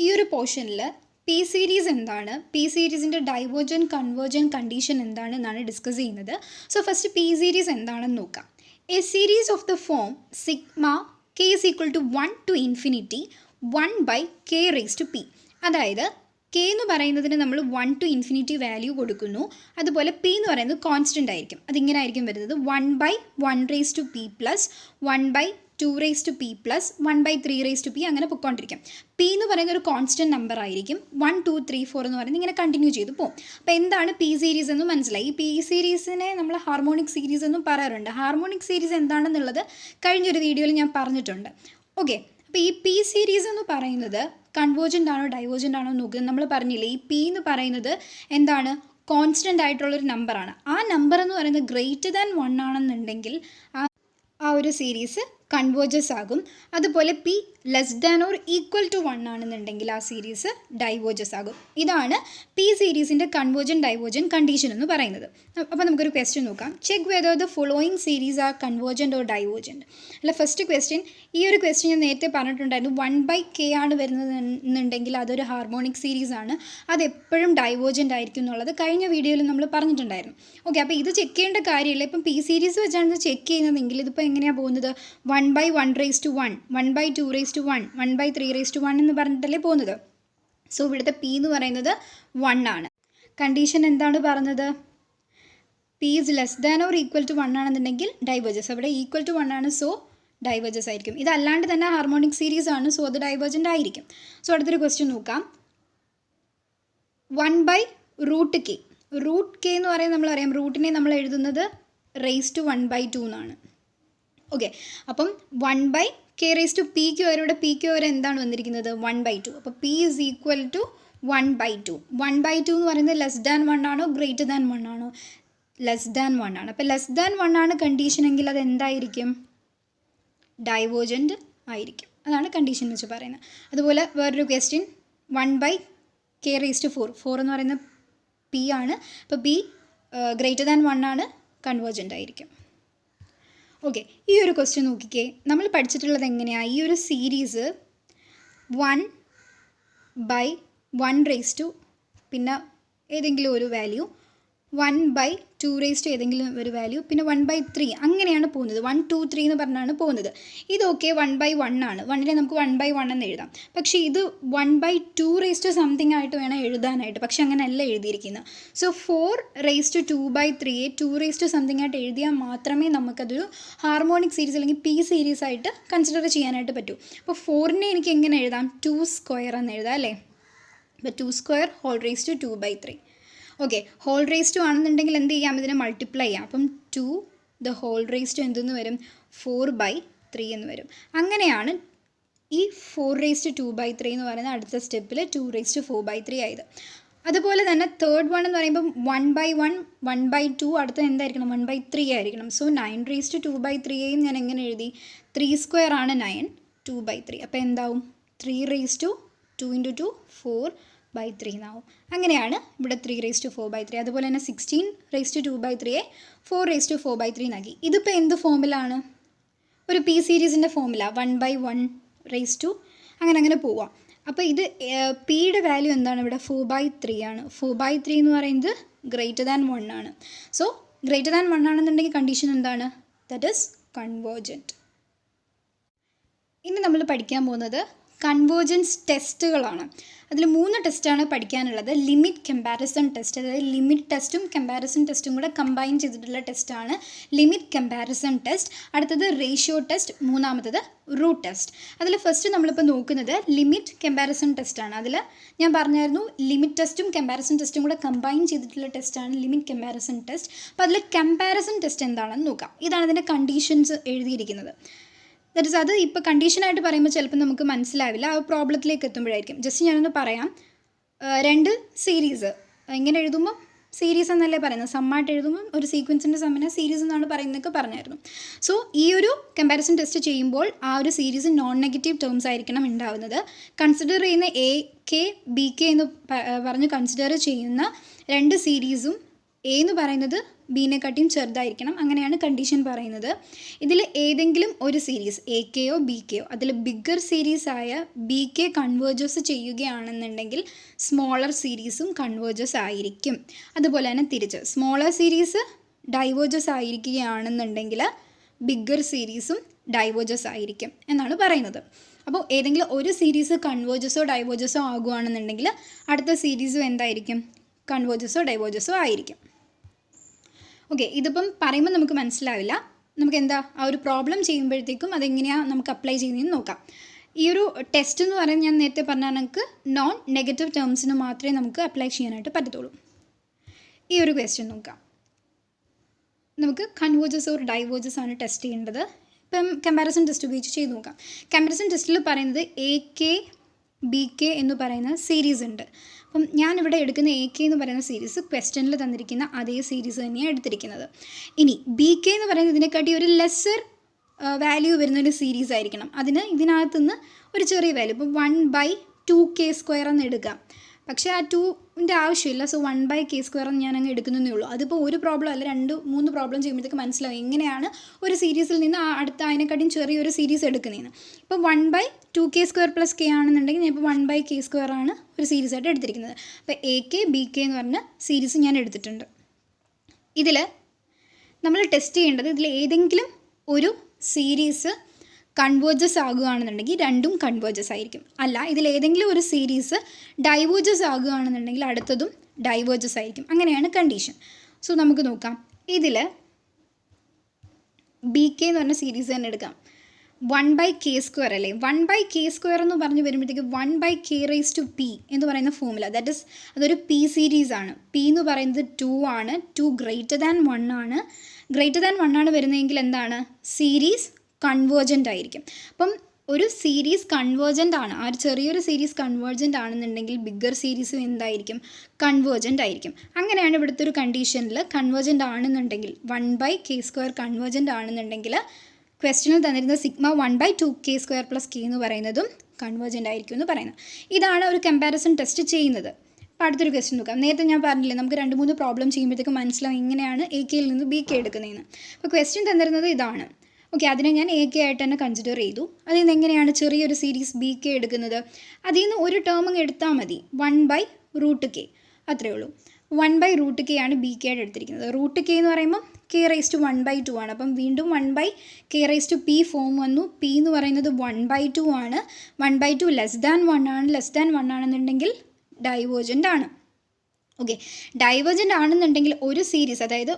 ഈ ഒരു പോർഷനിൽ പി സീരീസ് എന്താണ്, പി സീരീസിൻ്റെ ഡൈവേർജൻ കൺവേർജൻ കണ്ടീഷൻ എന്താണെന്നാണ് ഡിസ്കസ് ചെയ്യുന്നത്. സോ ഫസ്റ്റ് പി സീരീസ് എന്താണെന്ന് നോക്കാം. A series of the form sigma k is equal to 1 to infinity 1/k⁻p. അതായത് കെ എന്ന് പറയുന്നതിന് നമ്മൾ 1 to infinity വാല്യൂ കൊടുക്കുന്നു. അതുപോലെ പി എന്ന് പറയുന്നത് കോൺസ്റ്റൻ്റ് ആയിരിക്കും. അതിങ്ങനെ ആയിരിക്കും വരുന്നത് 1/1p plus 1/2p plus 1/3p അങ്ങനെ പൊയ്ക്കൊണ്ടിരിക്കും. പി എന്ന് പറയുന്ന ഒരു കോൺസ്റ്റൻറ്റ് നമ്പർ ആയിരിക്കും. 1 2 3 4 എന്ന് പറയുന്നത് ഇങ്ങനെ കണ്ടിന്യൂ ചെയ്ത് പോകും. അപ്പോൾ എന്താണ് പി സീരീസ് എന്ന് മനസ്സിലായി. ഈ പി സീരീസിനെ നമ്മൾ ഹാർമോണിക് സീരീസ് എന്നും പറയാറുണ്ട്. ഹാർമോണിക് സീരീസ് എന്താണെന്നുള്ളത് കഴിഞ്ഞൊരു വീഡിയോയിൽ ഞാൻ പറഞ്ഞിട്ടുണ്ട്. ഓക്കെ, അപ്പോൾ ഈ പി സീരീസ് എന്ന് പറയുന്നത് കൺവേർജൻ്റ് ആണോ ഡൈവേർജൻ്റ് ആണോ എന്ന് നോക്കുക. നമ്മൾ പറഞ്ഞില്ലേ ഈ പി എന്ന് പറയുന്നത് എന്താണ്, കോൺസ്റ്റൻ്റ് ആയിട്ടുള്ളൊരു നമ്പറാണ്. ആ നമ്പർ എന്ന് പറയുന്നത് ഗ്രേറ്റർ ദാൻ 1 ആണെന്നുണ്ടെങ്കിൽ ആ ഒരു സീരീസ് കൺവേർജസ് ആകും. അതുപോലെ P less than or equal to 1 ആണെന്നുണ്ടെങ്കിൽ ആ സീരീസ് ഡൈവേർജസ് ആകും. ഇതാണ് പി സീരീസിൻ്റെ കൺവേർജൻ ഡൈവേർജൻ കണ്ടീഷൻ എന്ന് പറയുന്നത്. അപ്പോൾ നമുക്കൊരു ക്വസ്റ്റ്യൻ നോക്കാം. Check whether the following series are convergent or divergent. അല്ല, ഫസ്റ്റ് ക്വസ്റ്റ്യൻ, ഈ ഒരു ക്വസ്റ്റ്യൻ ഞാൻ നേരത്തെ പറഞ്ഞിട്ടുണ്ടായിരുന്നു. 1/k ആണ് വരുന്നതെന്നുണ്ടെങ്കിൽ അതൊരു ഹാർമോണിക് സീരീസ് ആണ്, അതെപ്പോഴും ഡൈവേർജൻ്റ് ആയിരിക്കും എന്നുള്ളത് കഴിഞ്ഞ വീഡിയോയിൽ നമ്മൾ പറഞ്ഞിട്ടുണ്ടായിരുന്നു. ഓക്കെ, അപ്പോൾ ഇത് ചെക്ക് ചെയ്യേണ്ട കാര്യമില്ല. ഇപ്പം പി സീരീസ് വെച്ചാണ് ഇത് ചെക്ക് ചെയ്യുന്നതെങ്കിൽ ഇതിപ്പോൾ എങ്ങനെയാണ് പോകുന്നത്, 1/1 1/2 1/3 എന്ന് പറഞ്ഞിട്ടല്ലേ പോകുന്നത്. സോ ഇവിടുത്തെ പി എന്ന് പറയുന്നത് 1 ആണ്. കണ്ടീഷൻ എന്താണ് പറഞ്ഞത്, P is less than or equal to 1 ആണെന്നുണ്ടെങ്കിൽ ഡൈവേർജസ്. അവിടെ ഈക്വൽ ടു 1 ആണ്, സോ ഡൈവേർജസ് ആയിരിക്കും. ഇതല്ലാണ്ട് തന്നെ ഹാർമോണിക് സീരീസ് ആണ്, സോ അത് ഡൈവേർജൻ്റ് ആയിരിക്കും. സോ അടുത്തൊരു ക്വസ്റ്റ്യൻ നോക്കാം. 1/√k. റൂട്ട് കെ എന്ന് പറയുന്നത് നമ്മളറിയാം, റൂട്ടിനെ നമ്മൾ എഴുതുന്നത് റേസ് ടു 1/2 എന്നാണ്. ഓക്കെ, അപ്പം 1/k⁻p വരെ പിക്ക് വരെ എന്താണ് വന്നിരിക്കുന്നത്, 1/2. അപ്പോൾ പി ഈസ് ഈക്വൽ ടു 1/2. 1/2 എന്ന് പറയുന്നത് ലെസ് ദാൻ 1 ആണോ ഗ്രേറ്റർ ദാൻ 1 ആണോ, ലെസ് ദാൻ 1 ആണ്. അപ്പോൾ ലെസ് ദാൻ 1 ആണ് കണ്ടീഷൻ എങ്കിൽ അത് എന്തായിരിക്കും, ഡൈവേർജൻ്റ് ആയിരിക്കും. അതാണ് കണ്ടീഷൻ വെച്ച് പറയുന്നത്. അതുപോലെ വേറൊരു ക്വസ്റ്റ്യൻ, 1/k⁻4. 4 എന്ന് പറയുന്ന പി ആണ്. അപ്പോൾ പി ഗ്രേറ്റർ ദാൻ 1 ആണ്, കൺവേർജൻ്റ് ആയിരിക്കും. ഓക്കെ, ഈ ഒരു ക്വസ്റ്റ്യൻ നോക്കിക്കേ. നമ്മൾ പഠിച്ചിട്ടുള്ളത് എങ്ങനെയാണ്, ഈ ഒരു സീരീസ് 1/1 പിന്നെ ഏതെങ്കിലും ഒരു വാല്യൂ, 1/2 ഏതെങ്കിലും ഒരു വാല്യൂ, പിന്നെ 1/3 അങ്ങനെയാണ് പോകുന്നത്. 1 2 3 എന്ന് പറഞ്ഞാണ് പോകുന്നത്. ഇതൊക്കെ 1/1 ആണ്. 1നെ നമുക്ക് 1/1 എന്ന് എഴുതാം. പക്ഷേ ഇത് 1/2 സംതിങ് ആയിട്ട് വേണം എഴുതാനായിട്ട്. പക്ഷെ അങ്ങനെയല്ല എഴുതിയിരിക്കുന്നത്. സോ 4/2/3 2 സംതിങ് ആയിട്ട് എഴുതിയാൽ മാത്രമേ നമുക്കതൊരു ഹാർമോണിക് സീരീസ് അല്ലെങ്കിൽ പി സീരീസ് ആയിട്ട് കൺസിഡർ ചെയ്യാനായിട്ട് പറ്റൂ. അപ്പോൾ 4നെ എനിക്ക് എങ്ങനെ എഴുതാം, 2² എന്ന് എഴുതാം അല്ലേ. അപ്പോൾ 2² 2/3. ഓക്കെ, ഹോൾ റേസ് ടു ആണെന്നുണ്ടെങ്കിൽ എന്ത് ചെയ്യാം, ഇതിനെ മൾട്ടിപ്ലൈ ചെയ്യാം. അപ്പം 2 എന്തെന്ന് വരും, 4/3 എന്ന് വരും. അങ്ങനെയാണ് ഈ 4/2/3 എന്ന് പറയുന്നത് അടുത്ത സ്റ്റെപ്പിൽ 2/4/3 ആയത്. അതുപോലെ തന്നെ തേർഡ് വൺ എന്ന് പറയുമ്പം 1/1 1/2 അടുത്ത എന്തായിരിക്കണം, 1/3 ആയിരിക്കണം. സോ 9/2/3യും ഞാൻ എങ്ങനെ എഴുതി, 3² ആണ് 9, 2/3. അപ്പോൾ എന്താവും, 3/2 × 2 4/3 എന്നാവും. അങ്ങനെയാണ് ഇവിടെ 3/4/3. അതുപോലെ തന്നെ 16/2/3യെ 4/4/3 എന്നാക്കി. ഇതിപ്പോൾ എന്ത് ഫോമിലാണ്, ഒരു പി സീരീസിൻ്റെ ഫോമില, 1/1 അങ്ങനെ പോവാം. അപ്പോൾ ഇത് പിയുടെ വാല്യൂ എന്താണ് ഇവിടെ, 4/3 ആണ്. 4/3 എന്ന് പറയുന്നത് ഗ്രേറ്റർ ദാൻ 1 ആണ്. സോ ഗ്രേറ്റർ ദാൻ 1 ആണെന്നുണ്ടെങ്കിൽ കണ്ടീഷൻ എന്താണ്, ദാറ്റ് ഈസ് കൺവേർജൻറ്റ്. ഇനി നമ്മൾ പഠിക്കാൻ പോകുന്നത് കൺവേർജൻസ് ടെസ്റ്റുകളാണ്. അതിൽ 3 ടെസ്റ്റാണ് പഠിക്കാനുള്ളത്. ലിമിറ്റ് കമ്പാരിസൺ ടെസ്റ്റ്, അതായത് ലിമിറ്റ് ടെസ്റ്റും കമ്പാരിസൺ ടെസ്റ്റും കൂടെ കമ്പൈൻ ചെയ്തിട്ടുള്ള ടെസ്റ്റാണ് ലിമിറ്റ് കമ്പാരിസൺ ടെസ്റ്റ്. അടുത്തത് റേഷ്യോ ടെസ്റ്റ്, മൂന്നാമത്തത് റൂട്ട് ടെസ്റ്റ്. അതിൽ ഫസ്റ്റ് നമ്മളിപ്പോൾ നോക്കുന്നത് ലിമിറ്റ് കമ്പാരിസൺ ടെസ്റ്റാണ്. അതിൽ ഞാൻ പറഞ്ഞായിരുന്നു ലിമിറ്റ് ടെസ്റ്റും കമ്പാരിസൺ ടെസ്റ്റും കൂടെ കമ്പൈൻ ചെയ്തിട്ടുള്ള ടെസ്റ്റാണ് ലിമിറ്റ് കമ്പാരിസൺ ടെസ്റ്റ്. അപ്പോൾ അതിൽ കമ്പാരിസൺ ടെസ്റ്റ് എന്താണെന്ന് നോക്കാം. ഇതാണ് അതിൻ്റെ കണ്ടീഷൻസ് എഴുതിയിരിക്കുന്നത്. ദാറ്റ് ഇസ്, അത് ഇപ്പോൾ കണ്ടീഷനായിട്ട് പറയുമ്പോൾ ചിലപ്പോൾ നമുക്ക് മനസ്സിലാവില്ല, ആ പ്രോബ്ലത്തിലേക്ക് എത്തുമ്പോഴായിരിക്കും. ജസ്റ്റ് ഞാനൊന്ന് പറയാം. 2 സീരീസ് ഇങ്ങനെ എഴുതുമ്പോൾ സീരീസ് എന്നല്ലേ പറയുന്നത്, സമ്മായിട്ട് എഴുതുമ്പോൾ ഒരു സീക്വൻസിൻ്റെ സമ്മിനെ സീരീസ് എന്നാണ് പറയുന്നതൊക്കെ പറഞ്ഞായിരുന്നു. സോ ഈ ഒരു കമ്പാരിസൺ ടെസ്റ്റ് ചെയ്യുമ്പോൾ ആ ഒരു സീരീസ് നോൺ നെഗറ്റീവ് ടേംസ് ആയിരിക്കണം ഉണ്ടാവുന്നത്. കൺസിഡർ ചെയ്യുന്ന എ കെ ബി കെ എന്ന് പറഞ്ഞ് കൺസിഡർ ചെയ്യുന്ന 2 സീരീസും എ എന്ന് പറയുന്നത് ബിനെക്കാട്ടിയും ചെറുതായിരിക്കണം, അങ്ങനെയാണ് കണ്ടീഷൻ പറയുന്നത്. ഇതിൽ ഏതെങ്കിലും ഒരു സീരീസ് എ കെയോ ബി കെയോ അതിൽ ബിഗ്ഗർ സീരീസ് ആയ ബി കെ കൺവേർജസ് ചെയ്യുകയാണെന്നുണ്ടെങ്കിൽ സ്മോളർ സീരീസും കൺവേർജസ് ആയിരിക്കും. അതുപോലെ തന്നെ തിരിച്ച് സ്മോളർ സീരീസ് ഡൈവേർജസ് ആയിരിക്കുകയാണെന്നുണ്ടെങ്കിൽ ബിഗ്ഗർ സീരീസും ഡൈവേർജസ് ആയിരിക്കും എന്നാണ് പറയുന്നത്. അപ്പോൾ ഏതെങ്കിലും ഒരു സീരീസ് കൺവേർജസോ ഡൈവേർജസോ ആകുകയാണെന്നുണ്ടെങ്കിൽ അടുത്ത സീരീസും എന്തായിരിക്കും? കൺവേർജസോ ഡൈവേർജസോ ആയിരിക്കും. ഓക്കെ, ഇതിപ്പം പറയുമ്പോൾ നമുക്ക് മനസ്സിലാവില്ല. നമുക്ക് എന്താ ആ ഒരു പ്രോബ്ലം ചെയ്യുമ്പോഴത്തേക്കും അതെങ്ങനെയാണ് നമുക്ക് അപ്ലൈ ചെയ്യുന്നതെന്ന് നോക്കാം. ഈ ഒരു ടെസ്റ്റ് എന്ന് പറയുന്നത് ഞാൻ നേരത്തെ പറഞ്ഞാൽ നമുക്ക് നോൺ നെഗറ്റീവ് ടേംസിന് മാത്രമേ നമുക്ക് അപ്ലൈ ചെയ്യാനായിട്ട് പറ്റത്തുള്ളൂ. ഈ ഒരു ക്വസ്റ്റ്യൻ നോക്കാം. നമുക്ക് കൺവേർജസ് ഓർ ഡൈവേർജസ് ആണ് ടെസ്റ്റ് ചെയ്യേണ്ടത്. ഇപ്പം കമ്പാരിസൺ ടെസ്റ്റ് ഉപയോഗിച്ച് ചെയ്ത് നോക്കാം. കമ്പാരിസൺ ടെസ്റ്റിൽ പറയുന്നത് എ കെ ബി കെ എന്ന് പറയുന്ന സീരീസ് ഉണ്ട്. അപ്പം ഞാനിവിടെ എടുക്കുന്ന എ കെ എന്ന് പറയുന്ന സീരീസ് ക്വസ്റ്റ്യനിൽ തന്നിരിക്കുന്ന അതേ സീരീസ് തന്നെയാണ് എടുത്തിരിക്കുന്നത്. ഇനി ബി കെ എന്ന് പറയുന്നത് ഇതിനെക്കാട്ടി ഒരു ലെസ്സർ വാല്യൂ വരുന്നൊരു സീരീസ് ആയിരിക്കണം. അതിന് ഇതിനകത്തുനിന്ന് ഒരു ചെറിയ വാല്യൂ, ഇപ്പോൾ 1/2k² എന്ന് എടുക്കാം. പക്ഷേ ആ 2ൻ്റെ ആവശ്യമില്ല. സോ 1/k² എന്ന് ഞാൻ അങ്ങ് എടുക്കുന്നതേ ഉള്ളൂ. അതിപ്പോൾ ഒരു പ്രോബ്ലം അല്ല, 2-3 പ്രോബ്ലം ചെയ്യുമ്പോഴത്തേക്ക് മനസ്സിലാവും എങ്ങനെയാണ് ഒരു സീരീസിൽ നിന്ന് അടുത്ത അതിനെക്കാട്ടിയും ചെറിയൊരു സീരീസ് എടുക്കുന്നതെന്ന്. ഇപ്പോൾ 1/2k² + k ആണെന്നുണ്ടെങ്കിൽ ഞാൻ ഇപ്പോൾ 1/k² ആണ് ഒരു സീരീസ് ആയിട്ട് എടുത്തിരിക്കുന്നത്. അപ്പോൾ എ കെ ബി കെ എന്ന് പറഞ്ഞ സീരീസ് ഞാൻ എടുത്തിട്ടുണ്ട്. ഇതിൽ നമ്മൾ ടെസ്റ്റ് ചെയ്യേണ്ടത് ഇതിൽ ഏതെങ്കിലും ഒരു സീരീസ് കൺവേർജസ് ആകുകയാണെന്നുണ്ടെങ്കിൽ രണ്ടും കൺവേർജസ് ആയിരിക്കും. അല്ല, ഇതിലേതെങ്കിലും ഒരു സീരീസ് ഡൈവേർജസ് ആകുകയാണെന്നുണ്ടെങ്കിൽ അടുത്തതും ഡൈവേർജസ് ആയിരിക്കും. അങ്ങനെയാണ് കണ്ടീഷൻ. സോ നമുക്ക് നോക്കാം. ഇതിൽ ബി കെ എന്ന് പറഞ്ഞ സീരീസ് തന്നെ എടുക്കാം. 1/k² അല്ലേ? 1/k² എന്ന് പറഞ്ഞു വരുമ്പോഴത്തേക്ക് 1/k⁻p എന്ന് പറയുന്ന ഫോമുല, ദാറ്റ് ഇസ് അതൊരു പി സീരീസ് ആണ്. പി എന്ന് പറയുന്നത് 2 ആണ്. 2 > 1 ആണ്. > 1 ആണ് വരുന്നതെങ്കിൽ എന്താണ്? സീരീസ് കൺവേർജൻ്റ് ആയിരിക്കും. അപ്പം ഒരു സീരീസ് കൺവേർജൻ്റ് ആണ്, ആ ഒരു ചെറിയൊരു സീരീസ് കൺവേർജൻ്റ് ആണെന്നുണ്ടെങ്കിൽ ബിഗ്ഗർ സീരീസും എന്തായിരിക്കും? കൺവേർജൻ്റ് ആയിരിക്കും. അങ്ങനെയാണ് ഇവിടുത്തെ ഒരു കണ്ടീഷനിൽ കൺവേർജൻ്റ് ആണെന്നുണ്ടെങ്കിൽ 1/k² കൺവേർജൻ്റ് ആണെന്നുണ്ടെങ്കിൽ ക്വസ്റ്റ്യനിൽ തന്നിരുന്ന സിഗ്മ 1/2k² + k എന്ന് പറയുന്നതും കൺവേർജൻ്റ് ആയിരിക്കും എന്ന് പറയുന്നത്. ഇതാണ് ഒരു കമ്പാരിസൺ ടെസ്റ്റ് ചെയ്യുന്നത്. അപ്പോൾ അടുത്തൊരു ക്വസ്റ്റ്യൻ നോക്കാം. നേരത്തെ ഞാൻ പറഞ്ഞില്ലേ നമുക്ക് 2-3 പ്രോബ്ലം ചെയ്യുമ്പോഴത്തേക്ക് മനസ്സിലാവും എങ്ങനെയാണ് എ കെയിൽ നിന്ന് ബി കെ എടുക്കുന്നതെന്ന്. അപ്പോൾ ക്വസ്റ്റ്യൻ തന്നിരുന്നത് ഇതാണ്. ഓക്കെ, അതിനെ ഞാൻ എ കെ ആയിട്ട് തന്നെ കൺസിഡർ ചെയ്തു. അതിൽ നിന്ന് എങ്ങനെയാണ് ചെറിയൊരു സീരീസ് ബി കെ എടുക്കുന്നത്? അതിൽ നിന്ന് ഒരു ടേം അങ്ങ് എടുത്താൽ മതി, 1/√k, അത്രയേ ഉള്ളൂ. 1/√k ആണ് ബി കെ ആയിട്ട് എടുത്തിരിക്കുന്നത്. √k എന്ന് പറയുമ്പോൾ k⁻1/2 ആണ്. അപ്പം വീണ്ടും 1/k⁻p ഫോം വന്നു. p എന്ന് പറയുന്നത് 1/2 ആണ്. 1/2 <1 ആണ്. <1 ആണെന്നുണ്ടെങ്കിൽ ഡൈവേർജൻ്റ് ആണ്. ഓക്കെ, ഡൈവേർജൻ്റ് ആണെന്നുണ്ടെങ്കിൽ ഒരു സീരീസ്, അതായത്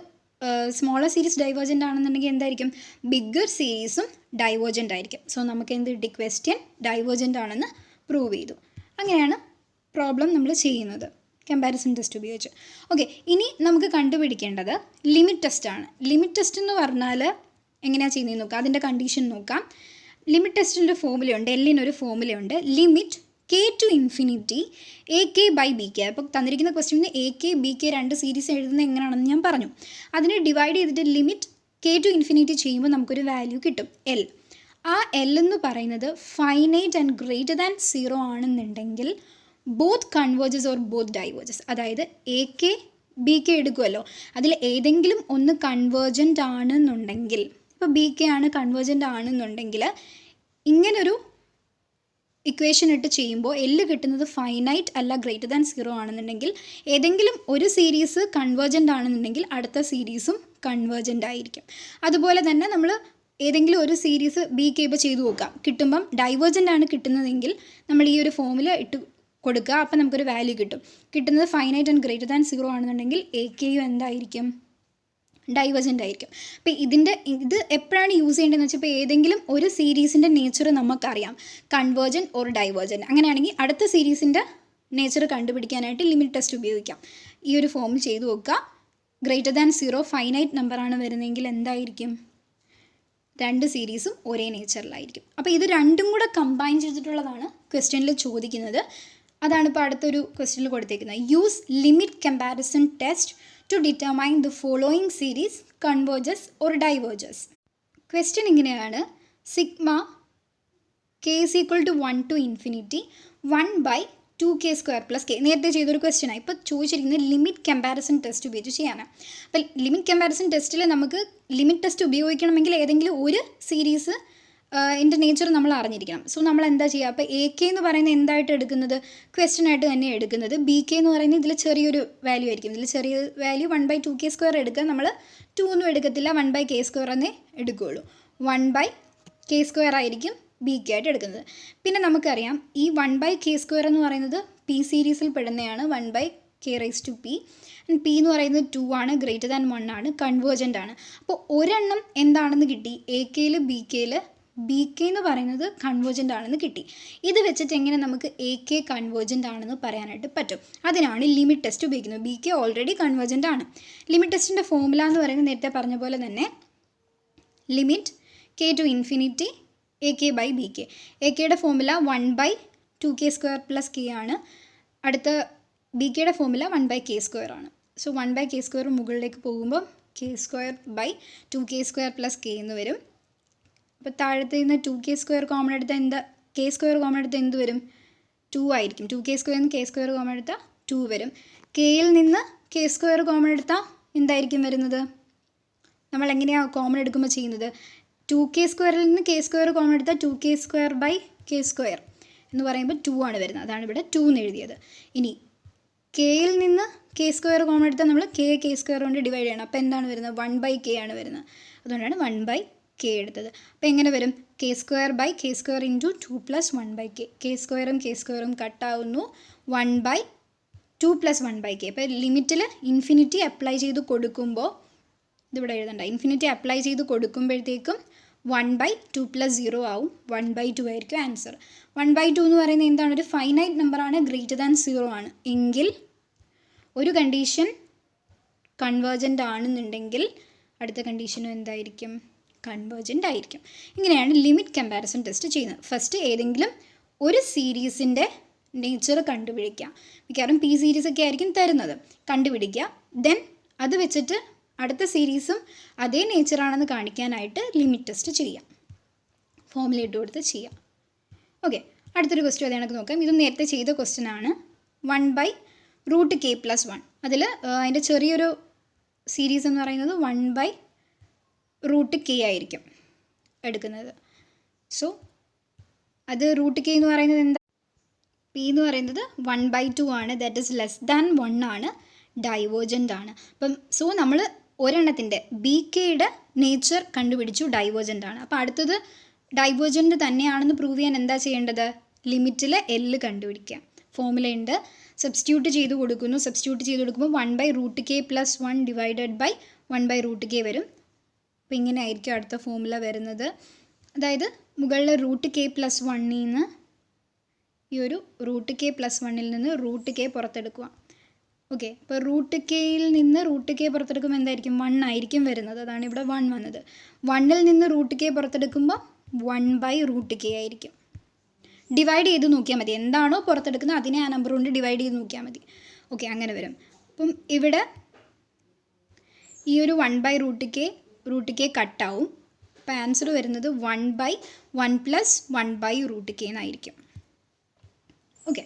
സ്മോളർ സീരീസ് ഡൈവേർജൻ്റ് ആണെന്നുണ്ടെങ്കിൽ എന്തായിരിക്കും? ബിഗ്ഗർ സീരീസും ഡൈവേർജൻ്റ് ആയിരിക്കും. സോ നമുക്ക് എന്ത് കിട്ടി? ക്വസ്റ്റ്യൻ ഡൈവേർജൻ്റ് ആണെന്ന് പ്രൂവ് ചെയ്തു. അങ്ങനെയാണ് പ്രോബ്ലം നമ്മൾ ചെയ്യുന്നത് കമ്പാരിസൺ ടെസ്റ്റ് ഉപയോഗിച്ച്. ഓക്കെ, ഇനി നമുക്ക് കണ്ടുപിടിക്കേണ്ടത് ലിമിറ്റ് ടെസ്റ്റാണ്. ലിമിറ്റ് ടെസ്റ്റ് എന്ന് പറഞ്ഞാൽ എങ്ങനെയാണ് ചെയ്യുന്നതെന്ന് നോക്കാം. അതിൻ്റെ കണ്ടീഷൻ നോക്കാം. ലിമിറ്റ് ടെസ്റ്റിൻ്റെ ഫോമുലയുണ്ട്, എല്ലിനൊരു ഫോമുലയുണ്ട്. Limit k⁻∞ ak/bk. അപ്പോൾ തന്നിരിക്കുന്ന ക്വസ്റ്റ്യനിൽ എ കെ ബി കെ രണ്ട് സീരീസ് എഴുതുന്നത് എങ്ങനെയാണെന്ന് ഞാൻ പറഞ്ഞു. അതിനെ ഡിവൈഡ് ചെയ്തിട്ട് ലിമിറ്റ് k⁻∞ ചെയ്യുമ്പോൾ നമുക്കൊരു വാല്യൂ കിട്ടും, എൽ. ആ എൽ എന്ന് പറയുന്നത് ഫൈനൈറ്റ് ആൻഡ് > 0 ആണെന്നുണ്ടെങ്കിൽ both converges or both diverges. അതായത് എ കെ ബി കെ എടുക്കുമല്ലോ, അതിൽ ഏതെങ്കിലും ഒന്ന് കൺവേർജൻ്റ് ആണെന്നുണ്ടെങ്കിൽ, ഇപ്പോൾ ബി കെ ആണ് കൺവേർജൻ്റ് ആണെന്നുണ്ടെങ്കിൽ ഇങ്ങനൊരു ഇക്വേഷൻ ഇട്ട് ചെയ്യുമ്പോൾ എല്ല് കിട്ടുന്നത് ഫൈനൈറ്റ് അല്ല > 0 ആണെന്നുണ്ടെങ്കിൽ ഏതെങ്കിലും ഒരു സീരീസ് കൺവേർജൻ്റ് ആണെന്നുണ്ടെങ്കിൽ അടുത്ത സീരീസും കൺവേർജൻ്റ് ആയിരിക്കും. അതുപോലെ തന്നെ നമ്മൾ ഏതെങ്കിലും ഒരു സീരീസ് ബി കെ ഇപ്പോൾ ചെയ്തു നോക്കാം, കിട്ടുമ്പം ഡൈവേർജൻ്റ് ആണ് കിട്ടുന്നതെങ്കിൽ നമ്മൾ ഈ ഒരു ഫോമിൽ ഇട്ട് കൊടുക്കുക. അപ്പം നമുക്കൊരു വാല്യൂ കിട്ടും. കിട്ടുന്നത് ഫൈനൈറ്റ് ആൻഡ് > 0 ആണെന്നുണ്ടെങ്കിൽ എ കെയും എന്തായിരിക്കും? ഡൈവേർജൻ്റ് ആയിരിക്കും. അപ്പോൾ ഇത് എപ്പോഴാണ് യൂസ് ചെയ്യേണ്ടതെന്ന് വെച്ചാൽ ഇപ്പോൾ ഏതെങ്കിലും ഒരു സീരീസിൻ്റെ നേച്ചർ നമുക്കറിയാം, കൺവേർജൻ്റ് ഓർ ഡൈവേർജൻ്റ്. അങ്ങനെയാണെങ്കിൽ അടുത്ത സീരീസിൻ്റെ നേച്ചർ കണ്ടുപിടിക്കാനായിട്ട് ലിമിറ്റ് ടെസ്റ്റ് ഉപയോഗിക്കാം. ഈ ഒരു ഫോം ചെയ്തു നോക്കുക. > 0 ഫൈനൈറ്റ് നമ്പറാണ് വരുന്നതെങ്കിൽ എന്തായിരിക്കും? രണ്ട് സീരീസും ഒരേ നേച്ചറിലായിരിക്കും. അപ്പോൾ ഇത് രണ്ടും കൂടെ കമ്പൈൻ ചെയ്തിട്ടുള്ളതാണ് ക്വസ്റ്റ്യനിൽ ചോദിക്കുന്നത്. അതാണ് ഇപ്പോൾ അടുത്തൊരു ക്വസ്റ്റ്യനിൽ കൊടുത്തേക്കുന്നത്. Use limit comparison test to determine the following series converges or diverges. Question ഇങ്ങനെയാണ്. സിഗ്മ k = 1 to ∞ 1/2 2k² നേരത്തെ ചെയ്തൊരു ക്വസ്റ്റ്യനാണ്. ഇപ്പോൾ ചോദിച്ചിരിക്കുന്നത് ലിമിറ്റ് കമ്പാരിസൺ ടെസ്റ്റ് ഉപയോഗിച്ച് ചെയ്യാനാണ്. അപ്പോൾ ലിമിറ്റ് കമ്പാരിസൺ ടെസ്റ്റിൽ നമുക്ക് ലിമിറ്റ് ടെസ്റ്റ് ഉപയോഗിക്കണമെങ്കിൽ ഏതെങ്കിലും ഒരു സീരീസ് ഇതിൻ്റെ നേച്ചർ നമ്മൾ അറിഞ്ഞിരിക്കണം. സോ നമ്മൾ എന്താ ചെയ്യുക, അപ്പോൾ AK എന്ന് പറയുന്നത് എന്തായിട്ട് എടുക്കുന്നത്, ക്വസ്റ്റ്യൻ ആയിട്ട് തന്നെ എടുക്കുന്നത്. BK എന്ന് പറയുന്നത് ഇതിൽ ചെറിയൊരു വാല്യൂ ആയിരിക്കും. ഇതിൽ ചെറിയ വാല്യൂ 1/2k² എടുക്കുക. നമ്മൾ 2 ഒന്നും എടുക്കത്തില്ല, 1/k² എന്നേ എടുക്കുകയുള്ളൂ. 1/k² ആയിരിക്കും BK ആയിട്ട് എടുക്കുന്നത്. പിന്നെ നമുക്കറിയാം ഈ 1/k² എന്ന് പറയുന്നത് P സീരീസിൽ പെടുന്നതാണ്. 1/k⁻p P എന്ന് പറയുന്നത് 2 ആണ്, >1 ആണ്, കൺവേർജൻ്റ് ആണ്. അപ്പോൾ ഒരെണ്ണം എന്താണെന്ന് കിട്ടി, AKയിൽ BK എന്ന് പറയുന്നത് കൺവേർജൻ്റ് ആണെന്ന് കിട്ടി. ഇത് വെച്ചിട്ട് എങ്ങനെ നമുക്ക് AK കൺവേർജൻ്റ് ആണെന്ന് പറയാനായിട്ട് പറ്റും. അതിനാണ് ലിമിറ്റ് ടെസ്റ്റ് ഉപയോഗിക്കുന്നത്. BK ഓൾറെഡി കൺവേർജൻ്റ് ആണ്. ലിമിറ്റ് ടെസ്റ്റിൻ്റെ ഫോർമുല എന്ന് പറയുന്നത് നേരത്തെ പറഞ്ഞ പോലെ തന്നെ ലിമിറ്റ് k to ∞ AK/BK. AKയുടെ ഫോർമുല 1/2k² k ആണ്. അടുത്ത BKയുടെ ഫോർമുല 1/k² ആണ്. സോ 1/k² മുകളിലേക്ക് പോകുമ്പോൾ k²/2k² k എന്ന് വരും. അപ്പോൾ താഴത്തെ നിന്ന് 2k² കോമൺ എടുത്താൽ എന്താ, k² കോമൺ എടുത്താൽ എന്ത് വരും, 2 ആയിരിക്കും. 2k² നിന്ന് k² കോമൺ എടുത്താൽ 2 വരും. കെയിൽ നിന്ന് k² കോമൺ എടുത്താൽ എന്തായിരിക്കും വരുന്നത്, നമ്മൾ എങ്ങനെയാണ് കോമൺ എടുക്കുമ്പോൾ ചെയ്യുന്നത്, 2k² നിന്ന് k² കോമൺ എടുത്താൽ 2k²/k² എന്ന് പറയുമ്പോൾ 2 ആണ് വരുന്നത്. അതാണ് ഇവിടെ 2 എന്ന് എഴുതിയത്. ഇനി കെയിൽ നിന്ന് k² കോമൺ എടുത്താൽ നമ്മൾ k² കൊണ്ട് ഡിവൈഡ് ചെയ്യണം. അപ്പോൾ എന്താണ് വരുന്നത്, 1/k ആണ് വരുന്നത്. അതുകൊണ്ടാണ് 1/k എടുത്തത്. അപ്പോൾ എങ്ങനെ വരും, k²/k² × 2 + 1/k. k²ഉം k²ഉം കട്ടാവുന്നു, 1/2 + 1/k. അപ്പോൾ ലിമിറ്റിൽ ഇൻഫിനിറ്റി അപ്ലൈ ചെയ്ത് കൊടുക്കുമ്പോൾ, ഇതിവിടെ എഴുതണ്ട, ഇൻഫിനിറ്റി അപ്ലൈ ചെയ്ത് കൊടുക്കുമ്പോഴത്തേക്കും 1/2 + 0 ആവും, 1/2 ആയിരിക്കും ആൻസർ. 1/2 എന്ന് പറയുന്നത് എന്താണ്, ഒരു ഫൈനൈറ്റ് നമ്പറാണ്, >0 ആണ്. എങ്കിൽ ഒരു കണ്ടീഷൻ കൺവേർജൻ്റ് ആണെന്നുണ്ടെങ്കിൽ അടുത്ത കണ്ടീഷനും എന്തായിരിക്കും, കൺവേർജൻ്റ് ആയിരിക്കും. ഇങ്ങനെയാണ് ലിമിറ്റ് കമ്പാരിസൺ ടെസ്റ്റ് ചെയ്യുന്നത്. ഫസ്റ്റ് ഏതെങ്കിലും ഒരു സീരീസിൻ്റെ നേച്ചർ കണ്ടുപിടിക്കുക. മിക്കവാറും P സീരീസൊക്കെ ആയിരിക്കും തരുന്നത്, കണ്ടുപിടിക്കുക. ദെൻ അത് വെച്ചിട്ട് അടുത്ത സീരീസും അതേ നേച്ചറാണെന്ന് കാണിക്കാനായിട്ട് ലിമിറ്റ് ടെസ്റ്റ് ചെയ്യാം, ഫോർമുല ഇട്ട് കൊടുത്ത് ചെയ്യാം. ഓക്കെ, അടുത്തൊരു ക്വസ്റ്റ്യൻ അതേ കണക്ക് നോക്കാം. ഇത് നേരത്തെ ചെയ്ത ക്വസ്റ്റ്യൻ ആണ്. 1/√k+1. അതിൽ അതിൻ്റെ ചെറിയൊരു സീരീസ് എന്ന് പറയുന്നത് 1/√k ആയിരിക്കും എടുക്കുന്നത്. സോ അത് √k എന്ന് പറയുന്നത് എന്താ, P എന്ന് പറയുന്നത് 1/2 ആണ്, ദാറ്റ് ഈസ് <1 ആണ്, ഡൈവേർജൻ്റ് ആണ്. അപ്പം സോ നമ്മൾ ഒരെണ്ണത്തിൻ്റെ BKയുടെ നേച്ചർ കണ്ടുപിടിച്ചു, ഡൈവേർജൻ്റ് ആണ്. അപ്പോൾ അടുത്തത് ഡൈവേർജൻ്റ് തന്നെയാണെന്ന് പ്രൂവ് ചെയ്യാൻ എന്താ ചെയ്യേണ്ടത്, ലിമിറ്റിൽ L കണ്ടുപിടിക്കുക. ഫോർമുല ഉണ്ട്, സബ്സ്റ്റിറ്റ്യൂട്ട് ചെയ്ത് കൊടുക്കുന്നു. സബ്സ്റ്റിറ്റ്യൂട്ട് ചെയ്ത് കൊടുക്കുമ്പോൾ 1/√k+1 / 1/√k വരും. അപ്പോൾ ഇങ്ങനെ ആയിരിക്കും അടുത്ത ഫോർമുല വരുന്നത്. അതായത് മുകളിൽ √k+1 നിന്ന് ഈ ഒരു √k+1 നിന്ന് √k പുറത്തെടുക്കുക. ഓക്കെ, അപ്പോൾ √kയിൽ നിന്ന് √k പുറത്തെടുക്കുമ്പോൾ എന്തായിരിക്കും, 1 ആയിരിക്കും വരുന്നത്. അതാണ് ഇവിടെ 1 വന്നത്. 1ൽ നിന്ന് √k പുറത്തെടുക്കുമ്പോൾ 1/√k ആയിരിക്കും. ഡിവൈഡ് ചെയ്ത് നോക്കിയാൽ മതി, എന്താണോ പുറത്തെടുക്കുന്നത് അതിനെ ആ നമ്പർ കൊണ്ട് ഡിവൈഡ് ചെയ്ത് നോക്കിയാൽ മതി. ഓക്കെ, അങ്ങനെ വരും. അപ്പം ഇവിടെ ഈ ഒരു 1/√k കട്ടാവും. അപ്പോൾ ആൻസർ വരുന്നത് 1/1 + 1/√k എന്നായിരിക്കും. ഓക്കെ,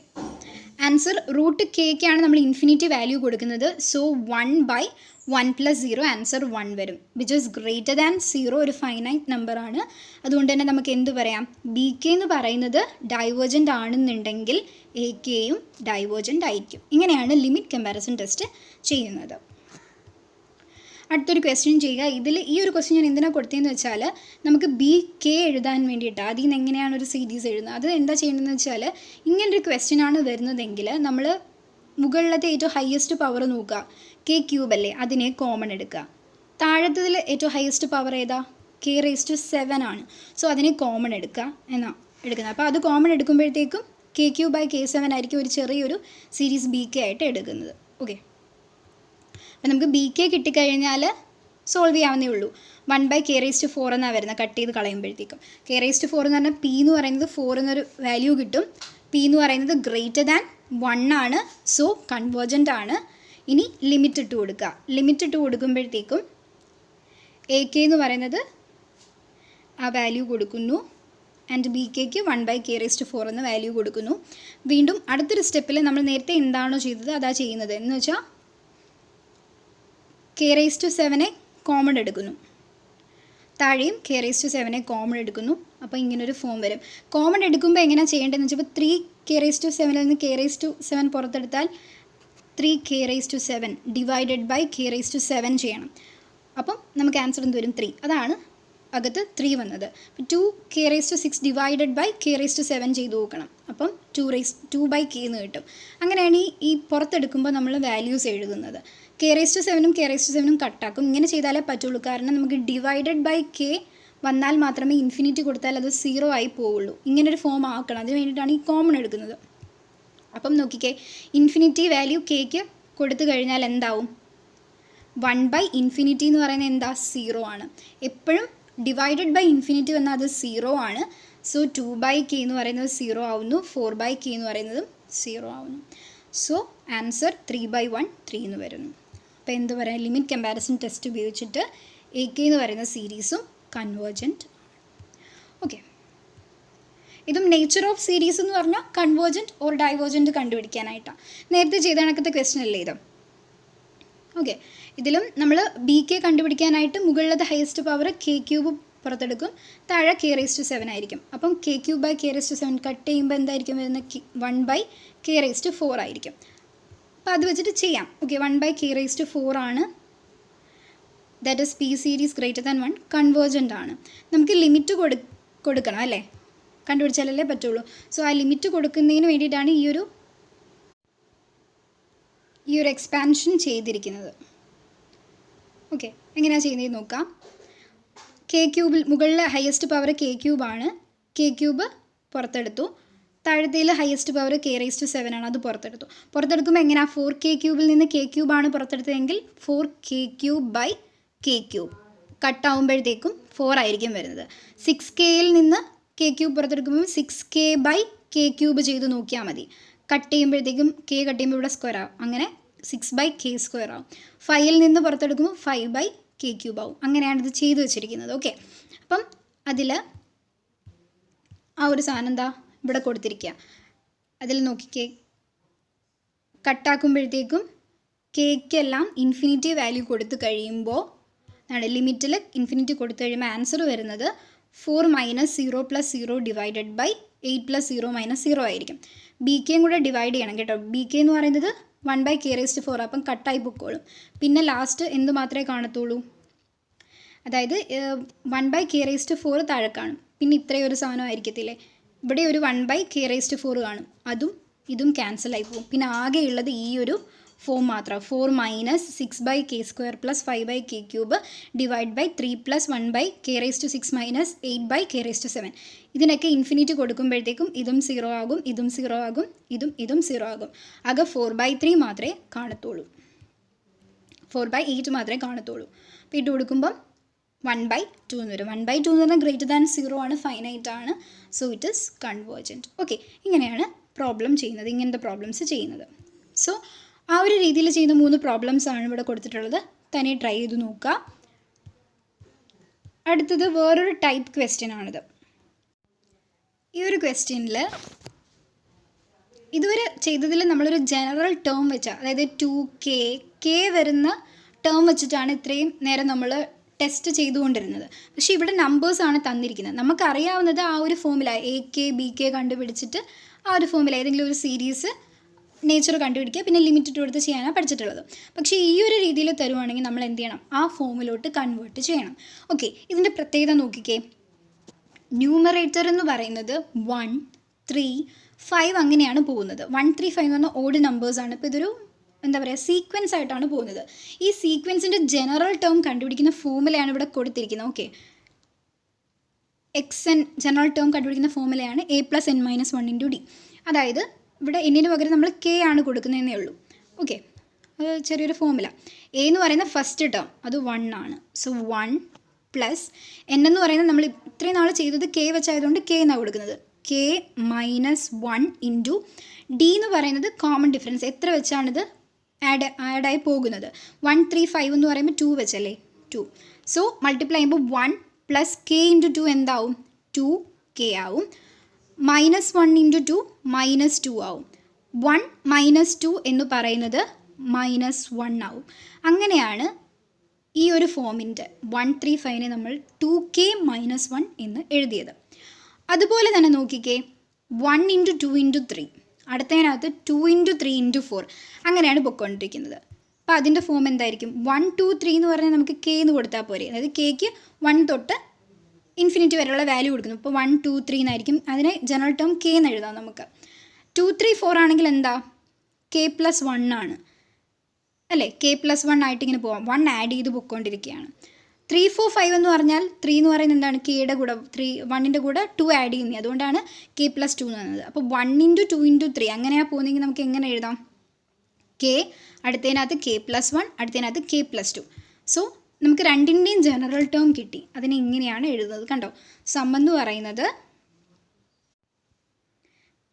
ആൻസർ √kക്കാണ് നമ്മൾ ഇൻഫിനിറ്റി വാല്യൂ കൊടുക്കുന്നത്. സോ 1/1 + 0 ആൻസർ 1 വരും, വിച്ച് ഈസ് >0. ഒരു ഫൈനൈറ്റ് നമ്പറാണ്. അതുകൊണ്ട് തന്നെ നമുക്ക് എന്ത് പറയാം, BK എന്ന് പറയുന്നത് ഡൈവേർജൻ്റ് ആണെന്നുണ്ടെങ്കിൽ AKയും ഡൈവേർജൻ്റ് ആയിരിക്കും. ഇങ്ങനെയാണ് ലിമിറ്റ് കമ്പാരിസൺ ടെസ്റ്റ് ചെയ്യുന്നത്. അടുത്തൊരു ക്വസ്റ്റ്യൻ ചെയ്യുക. ഇതിൽ ഈ ഒരു ക്വസ്റ്റ്യൻ ഞാൻ എന്തിനാണ് കൊടുത്തതെന്ന് വെച്ചാൽ, നമുക്ക് BK എഴുതാൻ വേണ്ടിയിട്ട് അതിൽ നിന്ന് എങ്ങനെയാണ് ഒരു സീരീസ് എഴുതുന്നത്, അത് എന്താ ചെയ്യേണ്ടതെന്ന് വെച്ചാൽ, ഇങ്ങനൊരു ക്വസ്റ്റ്യൻ ആണ് വരുന്നതെങ്കിൽ നമ്മൾ മുകളിലത്തെ ഏറ്റവും ഹയസ്റ്റ് പവർ നോക്കുക, k³ അല്ലേ, അതിനെ കോമൺ എടുക്കുക. താഴത്തതിൽ ഏറ്റവും ഹയസ്റ്റ് പവർ ഏതാ, k⁻7 ആണ്. സോ അതിനെ കോമൺ എടുക്കുക എന്നാണ് എടുക്കുന്നത്. അപ്പോൾ അത് കോമൺ എടുക്കുമ്പോഴത്തേക്കും k³ ആയിരിക്കും ഒരു ചെറിയൊരു സീരീസ് BK ആയിട്ട് എടുക്കുന്നത്. ഓക്കെ, അപ്പോൾ നമുക്ക് BK കിട്ടിക്കഴിഞ്ഞാൽ സോൾവ് ചെയ്യാവുന്നേ ഉള്ളൂ. 1/k⁴ എന്നാണ് വരുന്നത്, കട്ട് ചെയ്ത് കളയുമ്പോഴത്തേക്കും. k⁴ എന്ന് പറഞ്ഞാൽ P എന്ന് പറയുന്നത് 4 എന്നൊരു വാല്യൂ കിട്ടും. P എന്ന് പറയുന്നത് >1 ആണ്, സോ കൺവേർജൻ്റ് ആണ്. ഇനി ലിമിറ്റ് ഇട്ട് കൊടുക്കുക. ലിമിറ്റ് ഇട്ട് കൊടുക്കുമ്പോഴത്തേക്കും AK എന്ന് പറയുന്നത് ആ വാല്യൂ കൊടുക്കുന്നു, ആൻഡ് ബി കെക്ക് 1/k⁴ എന്ന് വാല്യൂ കൊടുക്കുന്നു. വീണ്ടും അടുത്തൊരു സ്റ്റെപ്പിൽ നമ്മൾ നേരത്തെ എന്താണോ ചെയ്തത് അതാ ചെയ്യുന്നത്. എന്ന് വെച്ചാൽ k⁷ കോമൺ എടുക്കുന്നു. താഴെയും k⁷ കോമൺ എടുക്കുന്നു. അപ്പോൾ ഇങ്ങനൊരു ഫോം വരും. കോമൺ എടുക്കുമ്പോൾ എങ്ങനെയാണ് ചെയ്യേണ്ടതെന്ന് വെച്ചപ്പോൾ 3k⁷ നിന്ന് k⁷ പുറത്തെടുത്താൽ 3k⁷ divided by k⁷ ചെയ്യണം. അപ്പം നമുക്ക് ആൻസർ എന്ത് വരും? 3. അതാണ് അകത്ത് 3 വന്നത്. 2k⁶ ഡിവൈഡഡ് ബൈ k⁷ ചെയ്ത് നോക്കണം. അപ്പം 2/k എന്ന് കിട്ടും. അങ്ങനെയാണ് ഈ പുറത്തെടുക്കുമ്പോൾ നമ്മൾ വാല്യൂസ് എഴുതുന്നത്. k⁷ k⁷ കട്ടാക്കും. ഇങ്ങനെ ചെയ്താലേ പറ്റുള്ളൂ. കാരണം നമുക്ക് ഡിവൈഡഡ് ബൈ k വന്നാൽ മാത്രമേ ഇൻഫിനിറ്റി കൊടുത്താൽ അത് 0 ആയി പോവുള്ളൂ. ഇങ്ങനൊരു ഫോം ആക്കണം. അതിന് വേണ്ടിയിട്ടാണ് ഈ കോമൺ എടുക്കുന്നത്. അപ്പം നോക്കിക്കേ, ഇൻഫിനിറ്റി വാല്യൂ kക്ക് കൊടുത്തു കഴിഞ്ഞാൽ എന്താവും? 1/∞ എന്ന് പറയുന്നത് എന്താ? 0 ആണ്. എപ്പോഴും ഡിവൈഡഡ് ബൈ ഇൻഫിനിറ്റി വന്നാൽ അത് 0 ആണ്. സോ 2/k എന്ന് പറയുന്നത് 0 ആവുന്നു. 4/k എന്ന് പറയുന്നതും 0 ആവുന്നു. സോ ആൻസർ 3/1 3 എന്ന് വരുന്നു. അപ്പോൾ എന്ത് പറയാം? ലിമിറ്റ് കമ്പാരിസൺ ടെസ്റ്റ് ഉപയോഗിച്ചിട്ട് AK എന്ന് പറയുന്ന സീരീസും കൺവേർജൻറ്റ്. ഓക്കെ, ഇതും നേച്ചർ ഓഫ് സീരീസ് എന്ന് പറഞ്ഞാൽ കൺവേർജൻറ്റ് ഓർ ഡൈവേർജൻറ്റ് കണ്ടുപിടിക്കാനായിട്ടാണ്. നേരത്തെ ചെയ്ത കണക്കത്തെ ക്വസ്റ്റ്യൻ അല്ലേ ഇത്? ഓക്കെ, ഇതിലും നമ്മൾ BK കണ്ടുപിടിക്കാനായിട്ട് മുകളിലത്തെ ഹയസ്റ്റ് പവർ k³ പുറത്തെടുക്കും. താഴെ k⁷ ആയിരിക്കും. അപ്പം k³ കട്ട് ചെയ്യുമ്പോൾ എന്തായിരിക്കും വരുന്നത്? 1/k⁴ ആയിരിക്കും. അപ്പോൾ അത് വെച്ചിട്ട് ചെയ്യാം. ഓക്കെ, 1/k⁴ ആണ്. That is P series >1 convergent ആണ്. നമുക്ക് ലിമിറ്റ് കൊടുക്കണം അല്ലേ? കണ്ടുപിടിച്ചാലല്ലേ പറ്റുള്ളൂ. സോ ആ ലിമിറ്റ് കൊടുക്കുന്നതിന് വേണ്ടിയിട്ടാണ് ഈ ഒരു എക്സ്പാൻഷൻ ചെയ്തിരിക്കുന്നത്. ഓക്കെ, എങ്ങനെയാണ് ചെയ്യുന്നത് നോക്കാം. k³ മുകളിലെ ഹയസ്റ്റ് പവർ k³ ആണ്. k³ പുറത്തെടുത്തു. താഴത്തേൽ ഹയസ്റ്റ് പവർ k⁷ ആണ്. അത് പുറത്തെടുക്കുമ്പോൾ എങ്ങനെയാണ്? 4k³ നിന്ന് k³ ആണ് പുറത്തെടുത്തതെങ്കിൽ 4k³ കട്ടാവുമ്പോഴത്തേക്കും 4 ആയിരിക്കും വരുന്നത്. 6kയിൽ നിന്ന് k³ പുറത്തെടുക്കുമ്പോൾ 6k/k³ ചെയ്ത് നോക്കിയാൽ മതി. കട്ട് ചെയ്യുമ്പോഴത്തേക്കും k കട്ട് ചെയ്യുമ്പോൾ ഇവിടെ സ്ക്വയർ ആവും. അങ്ങനെ 6/k² ആവും. 5ൽ നിന്ന് പുറത്തെടുക്കുമ്പോൾ 5/k³ ആവും. അങ്ങനെയാണ് ഇത് ചെയ്ത് വെച്ചിരിക്കുന്നത്. ഓക്കെ, അപ്പം അതിൽ ആ ഒരു സാധനം എന്താ ഇവിടെ കൊടുത്തിരിക്കുക. അതിൽ നോക്കിക്കേ, കട്ടാക്കുമ്പോഴത്തേക്കും കേക്കെല്ലാം ഇൻഫിനിറ്റി വാല്യൂ കൊടുത്തു കഴിയുമ്പോൾ ലിമിറ്റിൽ ഇൻഫിനിറ്റി കൊടുത്തു കഴിയുമ്പോൾ ആൻസർ വരുന്നത് 4 - 0 + 0 ഡിവൈഡഡ് ബൈ 8 + 0 - 0 ആയിരിക്കും. BKയും കൂടെ ഡിവൈഡ് ചെയ്യണം കേട്ടോ. BK എന്ന് പറയുന്നത് 1/k⁴. അപ്പം കട്ടായി പൊക്കോളും. പിന്നെ ലാസ്റ്റ് എന്ത് മാത്രമേ കാണത്തുള്ളൂ? അതായത് 1/k⁴ താഴെ കാണും. പിന്നെ ഇത്രയും ഒരു സാധനം ആയിരിക്കത്തില്ലേ? ഇവിടെ ഒരു 1/k⁴ കാണും. അതും ഇതും ക്യാൻസൽ ആയി പോകും. പിന്നെ ആകെയുള്ളത് ഈ ഒരു ഫോം മാത്രം. 4 - 6/k² + 5/k³ divide by 3 + 1/k⁶ - 8/k⁷. ഇതിനൊക്കെ ഇൻഫിനിറ്റി കൊടുക്കുമ്പോഴത്തേക്കും ഇതും 0 ആകും, ഇതും 0 ആകും, ഇതും 0 ആകും. ആകെ 4/3 മാത്രമേ കാണത്തുള്ളൂ. 4/8 മാത്രമേ കാണത്തുള്ളൂ. അപ്പോൾ ഇട്ട് കൊടുക്കുമ്പം 1/2 എന്ന് വരും. 1/2 എന്ന് പറഞ്ഞാൽ >0 ആണ്, ഫൈനൈറ്റ് ആണ്. So it is convergent. Okay, ഇങ്ങനെയാണ് പ്രോബ്ലം ചെയ്യുന്നത്. ഇങ്ങനത്തെ പ്രോബ്ലംസ് ചെയ്യുന്നത്. സോ ആ ഒരു രീതിയിൽ ചെയ്യുന്ന 3 പ്രോബ്ലംസ് ആണ് ഇവിടെ കൊടുത്തിട്ടുള്ളത്. തന്നെ ട്രൈ ചെയ്ത് നോക്കുക. അടുത്തത് വേറൊരു ടൈപ്പ് ക്വസ്റ്റ്യൻ ആണിത്. ഈ ഒരു ക്വസ്റ്റ്യനിൽ ഇതുവരെ ചെയ്തതിൽ നമ്മളൊരു ജനറൽ ടേം വെച്ചാൽ, അതായത് 2k വരുന്ന ടേം വെച്ചിട്ടാണ് ഇത്രയും നേരം നമ്മൾ ടെസ്റ്റ് ചെയ്തുകൊണ്ടിരുന്നത്. പക്ഷേ ഇവിടെ നമ്പേഴ്സാണ് തന്നിരിക്കുന്നത്. നമുക്കറിയാവുന്നത് ആ ഒരു ഫോമില AK BK കണ്ടുപിടിച്ചിട്ട് ആ ഒരു ഫോമില ഏതെങ്കിലും ഒരു സീരീസ് നേച്ചർ കണ്ടുപിടിക്കുക, പിന്നെ ലിമിറ്റ് ഇട്ട് കൊടുത്ത് ചെയ്യാനാണ് പഠിച്ചിട്ടുള്ളത്. പക്ഷേ ഈ ഒരു രീതിയിൽ തരുവാണെങ്കിൽ നമ്മൾ എന്ത് ചെയ്യണം? ആ ഫോമിലോട്ട് കൺവേർട്ട് ചെയ്യണം. ഓക്കെ, ഇതിൻ്റെ പ്രത്യേകത നോക്കിക്കേ. ന്യൂമറേറ്റർ എന്ന് പറയുന്നത് 1 3 5 അങ്ങനെയാണ് പോകുന്നത്. 1 3 5 എന്ന് പറഞ്ഞാൽ ഓഡ് നമ്പേഴ്സാണ്. ഇപ്പോൾ ഇതൊരു എന്താ പറയുക, സീക്വൻസ് ആയിട്ടാണ് പോകുന്നത്. ഈ സീക്വൻസിൻ്റെ ജനറൽ ടേം കണ്ടുപിടിക്കുന്ന ഫോമുലയാണ് ഇവിടെ കൊടുത്തിരിക്കുന്നത്. ഓക്കെ, XN ജനറൽ ടേം കണ്ടുപിടിക്കുന്ന ഫോമുലയാണ് A + n - 1 × D. അതായത് ഇവിടെ എന്നിന് പകരം നമ്മൾ K ആണ് കൊടുക്കുന്നതെന്നേ ഉള്ളൂ. ഓക്കെ, അത് ചെറിയൊരു ഫോമുല. A എന്ന് പറയുന്ന ഫസ്റ്റ് ടേം അത് 1 ആണ്. സോ 1 + n എന്ന് പറയുന്നത് നമ്മൾ ഇത്രയും നാൾ ചെയ്തത് K വെച്ചായതുകൊണ്ട് K എന്നാണ് കൊടുക്കുന്നത്. K - 1 × D എന്ന് പറയുന്നത് കോമൺ ഡിഫറൻസ്. എത്ര വെച്ചാണിത് ആഡായി പോകുന്നത്? 1 3 5 എന്ന് പറയുമ്പോൾ 2 വെച്ചല്ലേ, 2. സോ മൾട്ടിപ്ലൈ ചെയ്യുമ്പോൾ 1 + K × 2 എന്താവും? 2 കെ ആവും. -1 × 2 -2 ആവും. 1 - 2 എന്ന് പറയുന്നത് -1 ആവും. അങ്ങനെയാണ് ഈ ഒരു ഫോമിൻ്റെ 135നെ നമ്മൾ 2k - 1 എന്ന് എഴുതിയത്. അതുപോലെ തന്നെ നോക്കിക്കേ, 1 × 2 × 3, അടുത്തതിനകത്ത് 2 × 3 × 4, അങ്ങനെയാണ് പൊയ്ക്കൊണ്ടിരിക്കുന്നത്. അപ്പോൾ അതിൻ്റെ ഫോം എന്തായിരിക്കും? 1 2 3 എന്ന് പറഞ്ഞാൽ നമുക്ക് k എന്ന് കൊടുത്താൽ പോരെ. അതായത് kക്ക് 1 തൊട്ട് ഇൻഫിനിറ്റി വരെയുള്ള വാല്യൂ കൊടുക്കുന്നു. ഇപ്പോൾ 1 2 3 എന്നായിരിക്കും. അതിനെ ജനറൽ ടേം k എന്ന് എഴുതാം നമുക്ക്. 2 3 4 ആണെങ്കിൽ എന്താ? k + 1 ആണ് അല്ലേ? k + 1 ആയിട്ട് ഇങ്ങനെ പോവാം. 1 ആഡ് ചെയ്ത് പൊയ്ക്കൊണ്ടിരിക്കുകയാണ്. 3 4 5 എന്ന് പറഞ്ഞാൽ 3 എന്ന് പറയുന്നത് എന്താണ്? കെയുടെ കൂടെ 1ൻ്റെ കൂടെ 2 ആഡ് ചെയ്യുന്നത്. അതുകൊണ്ടാണ് k + 2 എന്ന് പറയുന്നത്. അപ്പോൾ 1 × 2 × 3 അങ്ങനെയാണ് പോകുന്നതെങ്കിൽ നമുക്ക് എങ്ങനെ എഴുതാം? k, അടുത്തതിനകത്ത് k + 1, അടുത്തതിനകത്ത് k + 2. സോ നമുക്ക് രണ്ടിൻ്റെയും ജനറൽ ടേം കിട്ടി. അതിനെ ഇങ്ങനെയാണ് എഴുതുന്നത്. കണ്ടോ? സം എന്ന് പറയുന്നത്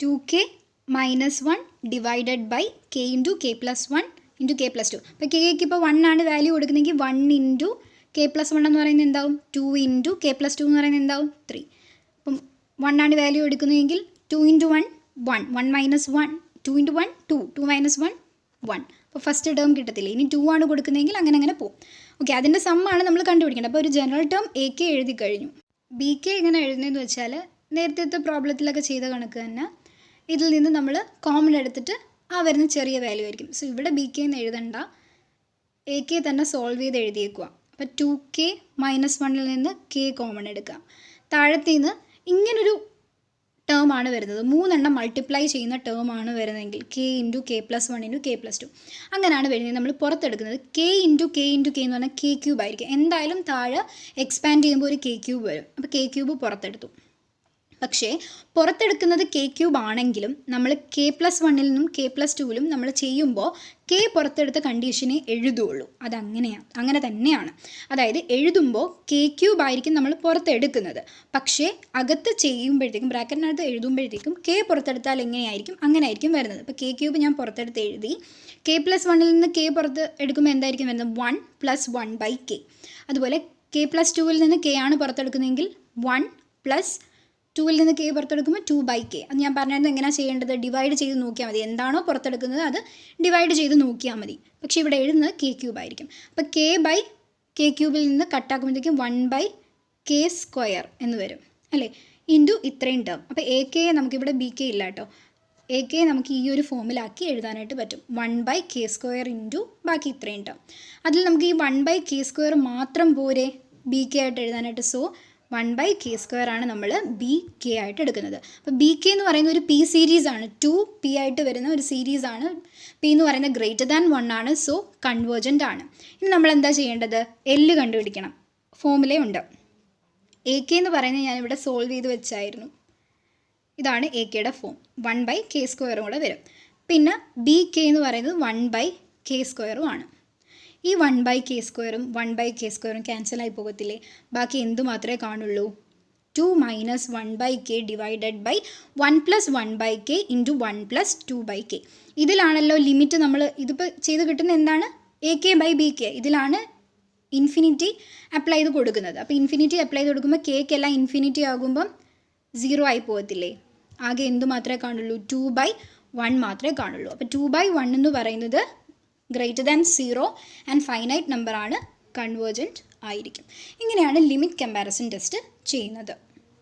2k - 1 divided by k × k + 1 × k + 2. അപ്പോൾ kക്ക് ഇപ്പോൾ 1 ആണ് വാല്യൂ കൊടുക്കുന്നെങ്കിൽ 1 × k + 1 എന്ന് പറയുന്നത് എന്താവും? 2 × k + 2 എന്ന് പറയുന്നത് എന്താവും? 3. അപ്പം 1 ആണ് വാല്യൂ എടുക്കുന്നതെങ്കിൽ 2 × 1 1, 1 - 1, 2 × 1 2, 2 - 1 1. അപ്പോൾ ഫസ്റ്റ് ടേം കിട്ടത്തില്ല. ഇനി 2 ആണ് കൊടുക്കുന്നതെങ്കിൽ അങ്ങനെ പോകും. ഓക്കെ, അതിൻ്റെ സമ്മാണ് നമ്മൾ കണ്ടുപിടിക്കേണ്ടത്. അപ്പോൾ ഒരു ജനറൽ ടേം എ കെ എഴുതി കഴിഞ്ഞു. ബി കെ എങ്ങനെ എഴുതുന്നതെന്ന് വെച്ചാൽ നേരത്തെ പ്രോബ്ലത്തിലൊക്കെ ചെയ്ത കണക്ക് തന്നെ ഇതിൽ നിന്ന് നമ്മൾ കോമൺ എടുത്തിട്ട് ആ വരുന്ന ചെറിയ വാല്യൂ ആയിരിക്കും. സോ ഇവിടെ ബി കെ എന്ന് എഴുതണ്ട, എ കെ തന്നെ സോൾവ് ചെയ്ത് എഴുതിയേക്കുക. അപ്പോൾ 2k - 1ൽ നിന്ന് k കോമൺ എടുക്കുക. താഴത്തിൽ നിന്ന് ഇങ്ങനൊരു ടേം ആണ് വരുന്നത്. 3 എണ്ണം മൾട്ടിപ്ലൈ ചെയ്യുന്ന ടേം ആണ് വരുന്നതെങ്കിൽ k × k + 1 × k + 2 അങ്ങനെയാണ് വരുന്നത്. നമ്മൾ പുറത്തെടുക്കുന്നത് k × k × k എന്ന് പറഞ്ഞാൽ k³ ആയിരിക്കും. എന്തായാലും താഴെ എക്സ്പാൻഡ് ചെയ്യുമ്പോൾ ഒരു k³ വരും. അപ്പോൾ k³ പുറത്തെടുത്തു. പക്ഷേ പുറത്തെടുക്കുന്നത് k³ ആണെങ്കിലും നമ്മൾ k + 1ൽ നിന്നും k + 2ലും നമ്മൾ ചെയ്യുമ്പോൾ k പുറത്തെടുത്ത കണ്ടീഷനെ എഴുതുള്ളൂ. അതങ്ങനെയാണ്, അങ്ങനെ തന്നെയാണ്. അതായത് എഴുതുമ്പോൾ k³ ആയിരിക്കും നമ്മൾ പുറത്തെടുക്കുന്നത്. പക്ഷേ അകത്ത് ചെയ്യുമ്പോഴത്തേക്കും ബ്രാക്കറ്റിനകത്ത് എഴുതുമ്പോഴത്തേക്കും k പുറത്തെടുത്താൽ എങ്ങനെയായിരിക്കും? അങ്ങനെ ആയിരിക്കും വരുന്നത്. അപ്പോൾ k³ ഞാൻ പുറത്തെടുത്ത് എഴുതി. k + 1ൽ നിന്ന് k പുറത്ത് എടുക്കുമ്പോൾ എന്തായിരിക്കും വരുന്നത്? 1 + 1/k. അതുപോലെ k + 2ൽ നിന്ന് k ആണ് പുറത്തെടുക്കുന്നതെങ്കിൽ 1 + 2ൽ നിന്ന് k പുറത്തെടുക്കുമ്പോൾ 2/k. അത് ഞാൻ പറഞ്ഞിരുന്നത് എങ്ങനെയാണ് ചെയ്യേണ്ടത്? ഡിവൈഡ് ചെയ്ത് നോക്കിയാൽ മതി. എന്താണോ പുറത്തെടുക്കുന്നത് അത് ഡിവൈഡ് ചെയ്ത് നോക്കിയാൽ മതി. പക്ഷേ ഇവിടെ എഴുതുന്നത് k³ ആയിരിക്കും. അപ്പോൾ k/k³ നിന്ന് കട്ടാക്കുമ്പോഴത്തേക്കും 1/k² എന്ന് വരും അല്ലേ? ഇൻറ്റു ഇത്രയും ടേം. അപ്പോൾ എ കെ നമുക്കിവിടെ ബി കെ ഇല്ല കേട്ടോ. എ കെ നമുക്ക് ഈ ഒരു ഫോമിലാക്കി എഴുതാനായിട്ട് പറ്റും. 1/k² ഇൻറ്റു ബാക്കി ഇത്രയും ടേം. അതിൽ നമുക്ക് ഈ 1/k² മാത്രം പോരെ ബി കെ ആയിട്ട് എഴുതാനായിട്ട്. സോ 1/k² ആണ് നമ്മൾ ബി കെ ആയിട്ട് എടുക്കുന്നത്. അപ്പോൾ ബി കെ എന്ന് പറയുന്ന ഒരു പി സീരീസ് ആണ്. 2p ആയിട്ട് വരുന്ന ഒരു സീരീസ് ആണ്. പി എന്ന് പറയുന്നത് >1 ആണ്. സോ കൺവേർജൻ്റ് ആണ്. ഇനി നമ്മൾ എന്താ ചെയ്യേണ്ടത്? എല്ല് കണ്ടുപിടിക്കണം. ഫോമുലയുണ്ട്. എ കെ എന്ന് പറയുന്നത് ഞാനിവിടെ സോൾവ് ചെയ്ത് വെച്ചായിരുന്നു. ഇതാണ് എ കെയുടെ ഫോം. 1/k² കൂടെ വരും. പിന്നെ ബി കെ എന്ന് പറയുന്നത് 1/k² ആണ്. ഈ 1/k² 1/k² ക്യാൻസലായി പോകത്തില്ലേ? ബാക്കി എന്ത് മാത്രമേ കാണുള്ളൂ? 2 - 1/k divided by 1 + 1/k into 1 + 2/k. ഇതിലാണല്ലോ ലിമിറ്റ്. നമ്മൾ ഇതിപ്പോൾ ചെയ്ത് കിട്ടുന്ന എന്താണ്? ak/bk. ഇതിലാണ് ഇൻഫിനിറ്റി അപ്ലൈ ചെയ്ത് കൊടുക്കുന്നത്. അപ്പോൾ ഇൻഫിനിറ്റി അപ്ലൈ ചെയ്ത് കൊടുക്കുമ്പോൾ കേക്കെല്ലാം ഇൻഫിനിറ്റി ആകുമ്പം 0 ആയി പോകത്തില്ലേ? ആകെ എന്ത് മാത്രമേ കാണുള്ളൂ? 2/1 മാത്രമേ കാണുള്ളൂ. അപ്പോൾ 2/1 എന്ന് പറയുന്നത് >0 ആൻഡ് ഫൈനൈറ്റ് നമ്പർ ആണ്, കൺവേർജൻറ്റ് ആയിരിക്കും. ഇങ്ങനെയാണ് ലിമിറ്റ് കമ്പാരിസൺ ടെസ്റ്റ് ചെയ്യുന്നത്.